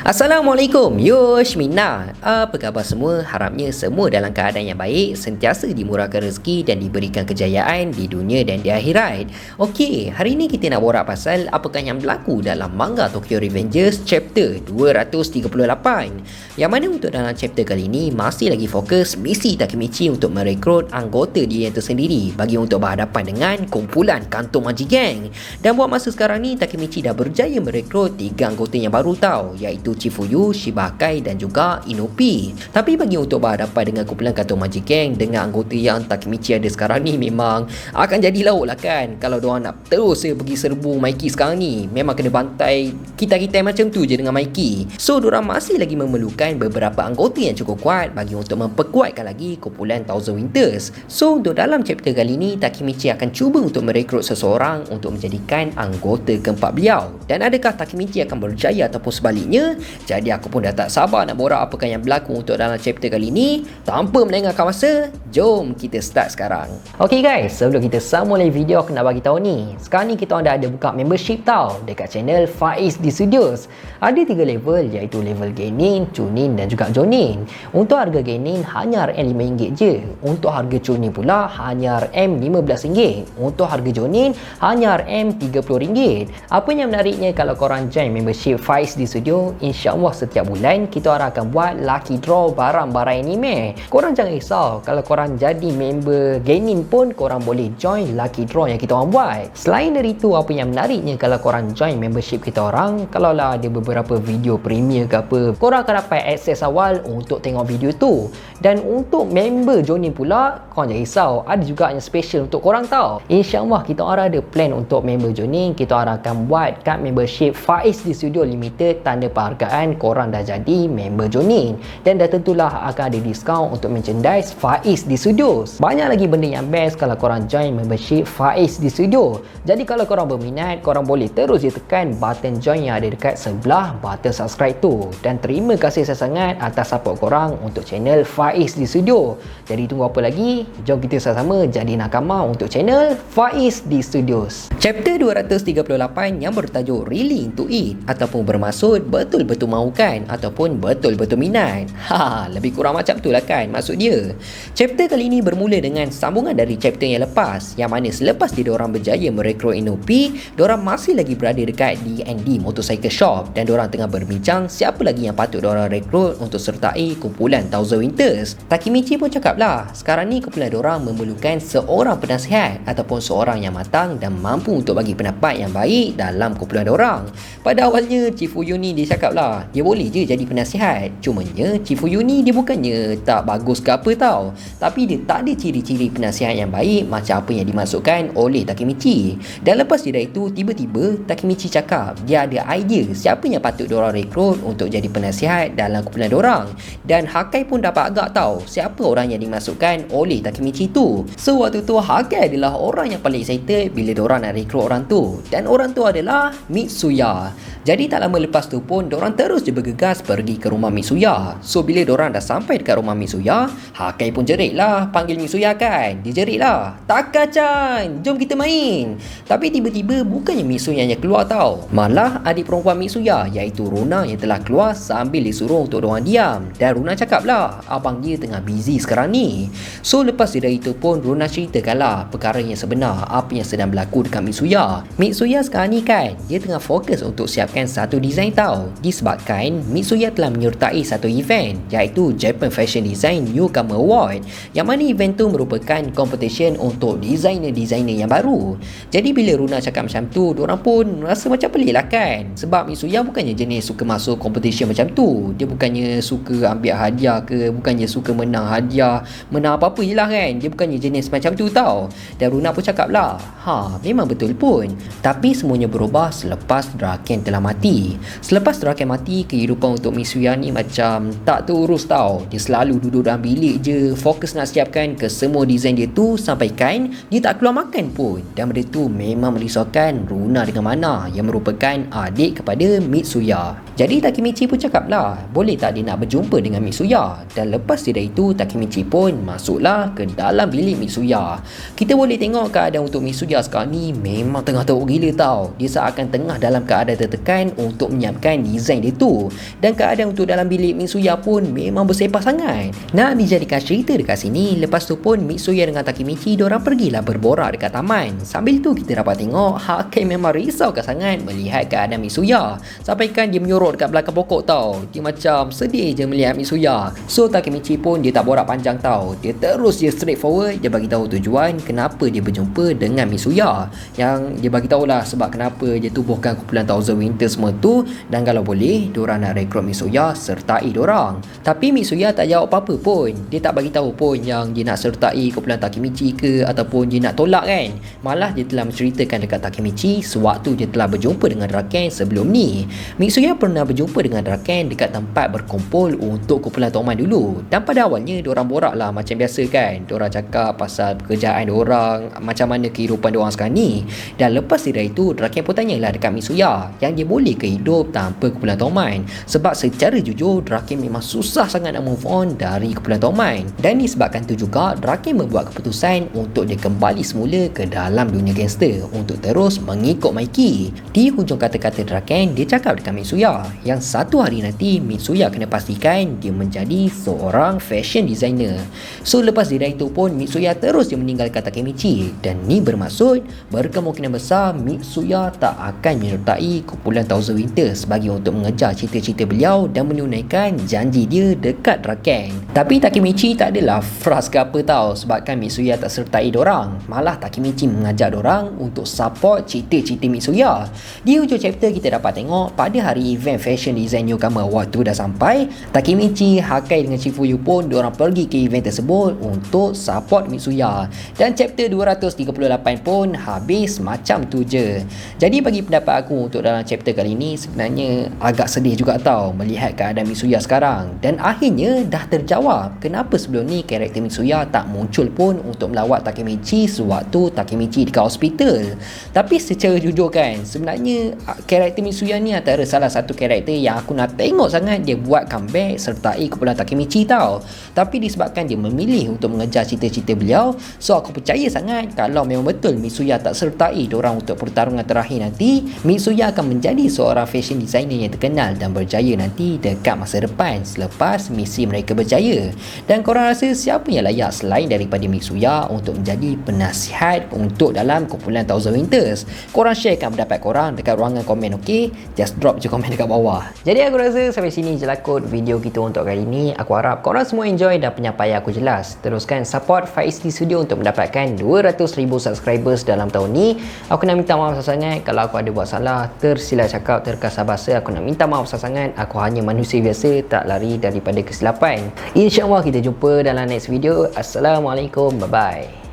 Assalamualaikum, Yosh Minna. Apa khabar semua? Harapnya semua dalam keadaan yang baik, sentiasa dimurahkan rezeki dan diberikan kejayaan di dunia dan di akhirat. Okey, hari ini kita nak borak pasal apakah yang berlaku dalam manga Tokyo Revengers chapter 238. Yang mana untuk dalam chapter kali ini masih lagi fokus misi Takemichi untuk merekrut anggota dia yang tersendiri bagi untuk berhadapan dengan kumpulan Kanto Maji Gang. Dan buat masa sekarang ni Takemichi dah berjaya merekrut 3 anggota yang baru tau, iaitu Chifuyu, Shibakai dan juga Inopi. Tapi bagi untuk berhadapan dengan kumpulan Kanto Maji Gang dengan anggota yang Takemichi ada sekarang ni, memang akan jadi lauk lah kan. Kalau diorang nak terus pergi serbu Mikey sekarang ni, memang kena bantai kita-kita macam tu je dengan Mikey. So diorang masih lagi memerlukan beberapa anggota yang cukup kuat bagi untuk memperkuatkan lagi kumpulan Thousand Winters. So untuk dalam chapter kali ni, Takemichi akan cuba untuk merekrut seseorang untuk menjadikan anggota keempat beliau. Dan adakah Takemichi akan berjaya ataupun sebaliknya? Jadi aku pun dah tak sabar nak borak apakah yang berlaku untuk dalam chapter kali ni. Tanpa melengahkan masa, jom kita start sekarang. Okay guys, sebelum kita mulai video, aku nak bagi tahu ni, sekarang ni kita dah ada buka membership tau dekat channel Faiz di Studios. Ada 3 level, iaitu level Genin, Chunin dan juga Jonin. Untuk harga Genin hanya RM5 je. Untuk harga Chunin pula hanya RM15. Untuk harga Jonin hanya RM30. Apa yang menariknya, kalau korang join membership Faiz di Studio, InsyaAllah setiap bulan kita orang akan buat lucky draw barang-barang anime. Korang jangan risau, kalau korang jadi member Genin pun korang boleh join lucky draw yang kita orang buat. Selain dari itu, apa yang menariknya, kalau korang join membership kita orang, kalau lah ada beberapa video premier ke apa, korang akan dapat akses awal untuk tengok video tu. Dan untuk member Jonin pula, korang jangan risau, ada juga yang special untuk korang tau. InsyaAllah kita orang ada plan untuk member Jonin, kita orang akan buat kad membership Faiz di Studio Limited tanda penghargaan korang dah jadi member Jonin. Dan dah tentulah akan ada diskaun untuk merchandise Faiz di Studios. Banyak lagi benda yang best kalau korang join membership Faiz di Studio. Jadi kalau korang berminat, korang boleh terus je tekan button join yang ada dekat sebelah button subscribe tu. Dan terima kasih sangat atas support korang untuk channel Faiz di Studio. Jadi tunggu apa lagi? Jom kita sama-sama jadi nakama untuk channel Faiz di Studios. Chapter 238 yang bertajuk Really Into It ataupun bermaksud betul-betul mahukan ataupun betul-betul minat. Lebih kurang macam tu lah kan maksud dia. Chapter kali ini bermula dengan sambungan dari chapter yang lepas, yang mana selepas diorang berjaya merekrut Inopi, diorang masih lagi berada dekat D&D Motorcycle Shop dan diorang tengah berbincang siapa lagi yang patut diorang rekrut untuk sertai kumpulan Thousand Winters. Takemichi pun cakap lah, sekarang ni kumpulan diorang memerlukan seorang penasihat ataupun seorang yang matang dan mampu untuk bagi pendapat yang baik dalam kumpulan diorang. Pada awalnya Chifuyu ni dia cakap lah, dia boleh je jadi penasihat. Cumanya Chifuyu ni dia bukannya tak bagus ke apa tau, tapi dia tak ada ciri-ciri penasihat yang baik macam apa yang dimaksudkan oleh Takemichi. Dan lepas dari itu, tiba-tiba Takemichi cakap dia ada idea siapa yang patut diorang rekrut untuk jadi penasihat dalam kumpulan diorang. Dan Hakai pun dapat agak tahu siapa orang yang dimaksudkan oleh Takemichi tu. So waktu tu Hakai adalah orang yang paling excited bila diorang nak rekrut orang tu. Dan orang tu adalah Mitsuya. Jadi tak lama lepas tu pun diorang terus je bergegas pergi ke rumah Mitsuya. So bila diorang dah sampai dekat rumah Mitsuya, Hakai pun jerit lah panggil Mitsuya kan. Dia jerit lah, "Taka-chan, jom kita main." Tapi tiba-tiba bukannya Mitsuya yang keluar tau, malah adik perempuan Mitsuya iaitu Runa yang telah keluar sambil disuruh untuk diorang diam. Dan Runa cakap lah abang dia tengah busy sekarang ni. So lepas dari itu pun Runa ceritakan lah perkara yang sebenar, apa yang sedang berlaku dekat Mitsuya. Mitsuya sekarang ni kan, dia tengah fokus untuk siapkan satu design tau, disebabkan Mitsuya telah menyertai satu event iaitu Japan Fashion Design Newcomer Award, yang mana event tu merupakan competition untuk designer-designer yang baru. Jadi bila Runa cakap macam tu, diorang pun rasa macam pelik lah kan, sebab Mitsuya bukannya jenis suka masuk competition macam tu. Dia bukannya suka ambil hadiah ke, bukannya suka menang hadiah, menang apa-apa je lah kan. Dia bukannya jenis macam tu tau. Dan Runa pun cakap lah, memang betul pun, tapi semuanya berubah selepas Draken telah mati. Selepas Draken mati, kehidupan untuk Mitsuya ni macam tak terurus tau. Dia selalu duduk dalam bilik je, fokus nak siapkan ke semua design dia tu, sampaikan dia tak keluar makan pun. Dan benda tu memang merisaukan Runa dengan Mana yang merupakan adik kepada Mitsuya. Jadi Takemichi pun cakap lah, boleh tak dia nak berjumpa dengan Mitsuya. Dan lepas Lepas dari itu, Takemichi pun masuklah ke dalam bilik Mitsuya. Kita boleh tengok keadaan untuk Mitsuya sekarang ni memang tengah teruk gila tau. Dia seakan tengah dalam keadaan tertekan untuk menyiapkan desain dia tu. Dan keadaan untuk dalam bilik Mitsuya pun memang bersepah sangat. Nak dijadikan cerita dekat sini, lepas tu pun Mitsuya dengan Takemichi diorang pergilah berborak dekat taman. Sambil tu kita dapat tengok Hakai memang risaukan sangat melihat keadaan Mitsuya. Sampaikan dia menyorok dekat belakang pokok tau. Dia macam sedih je melihat Mitsuya. So Takemichi pun dia tak borak panjang tau. Dia terus je straight forward. Dia bagi tahu tujuan kenapa dia berjumpa dengan Mitsuya. Yang dia bagi tahulah sebab kenapa dia tubuhkan kumpulan Thousand Winter semua tu. Dan kalau boleh, diorang nak rekrut Mitsuya sertai diorang. Tapi Mitsuya tak jawab apa-apa pun. Dia tak bagi tahu pun yang dia nak sertai kumpulan Takemichi ke ataupun dia nak tolak kan. Malah dia telah menceritakan dekat Takemichi sewaktu dia telah berjumpa dengan Draken sebelum ni. Mitsuya pernah berjumpa dengan Draken dekat tempat berkumpul untuk kumpulan Toman dulu. Dan pada awalnya diorang borak lah macam biasa kan. Diorang cakap pasal pekerjaan diorang, macam mana kehidupan diorang sekarang ni. Dan lepas dari itu, Draken pun tanyalah dekat Mitsuya yang dia boleh ke hidup tanpa kumpulan Toman. Sebab secara jujur Draken memang susah sangat nak move on dari kumpulan Toman. Dan disebabkan tu juga Draken membuat keputusan untuk dia kembali semula ke dalam dunia gangster untuk terus mengikut Mikey. Di hujung kata-kata Draken, dia cakap dekat Mitsuya yang satu hari nanti Mitsuya kena pastikan dia menjadi seorang fashion designer. So lepas dari itu pun Mitsuya terus dia meninggalkan Takemichi. Dan ni bermaksud berkemungkinan besar Mitsuya tak akan menyertai kumpulan Thousand Winter sebagai untuk mengejar cita-cita beliau dan menunaikan janji dia dekat Draken. Tapi Takemichi tak adalah frust ke apa tau sebabkan Mitsuya tak sertai dorang. Malah Takemichi mengajak dorang untuk support cita-cita Mitsuya. Di hujung chapter kita dapat tengok pada hari event Fashion Design Newcomer Award tu dah sampai. Takemichi, Hakai dengan Chifuyu pun diorang pergi ke event tersebut untuk support Mitsuya. Dan chapter 238 pun habis macam tu je. Jadi bagi pendapat aku untuk dalam chapter kali ni, sebenarnya agak sedih juga tau melihat keadaan Mitsuya sekarang. Dan akhirnya dah terjawab kenapa sebelum ni karakter Mitsuya tak muncul pun untuk melawat Takemichi sewaktu Takemichi dekat hospital. Tapi secara jujur kan, sebenarnya karakter Mitsuya ni antara salah satu karakter yang aku nak tengok sangat dia buat comeback sertai kumpulan Takemichi tau. Tapi disebabkan dia memilih untuk mengejar cita-cita beliau, so aku percaya sangat kalau memang betul Mitsuya tak sertai diorang untuk pertarungan terakhir nanti, Mitsuya akan menjadi seorang fashion designer yang terkenal dan berjaya nanti dekat masa depan selepas misi mereka berjaya. Dan korang rasa siapa yang layak selain daripada Mitsuya untuk menjadi penasihat untuk dalam kumpulan Thousand Winters? Korang sharekan pendapat korang dekat ruangan komen, ok? Just drop je komen dekat bawah. Jadi aku rasa sampai sini je lah kot video kita untuk kali ni. Aku harap korang semua enjoy dan penyampaian aku jelas. Teruskan support Faiz D Studio untuk mendapatkan 200,000 subscribers dalam tahun ni. Aku nak minta maaf sangat kalau aku ada buat salah, tersilap cakap, terkasar bahasa. Aku nak minta maaf sangat. Aku hanya manusia biasa, tak lari daripada kesilapan. InsyaAllah kita jumpa dalam next video. Assalamualaikum, bye bye.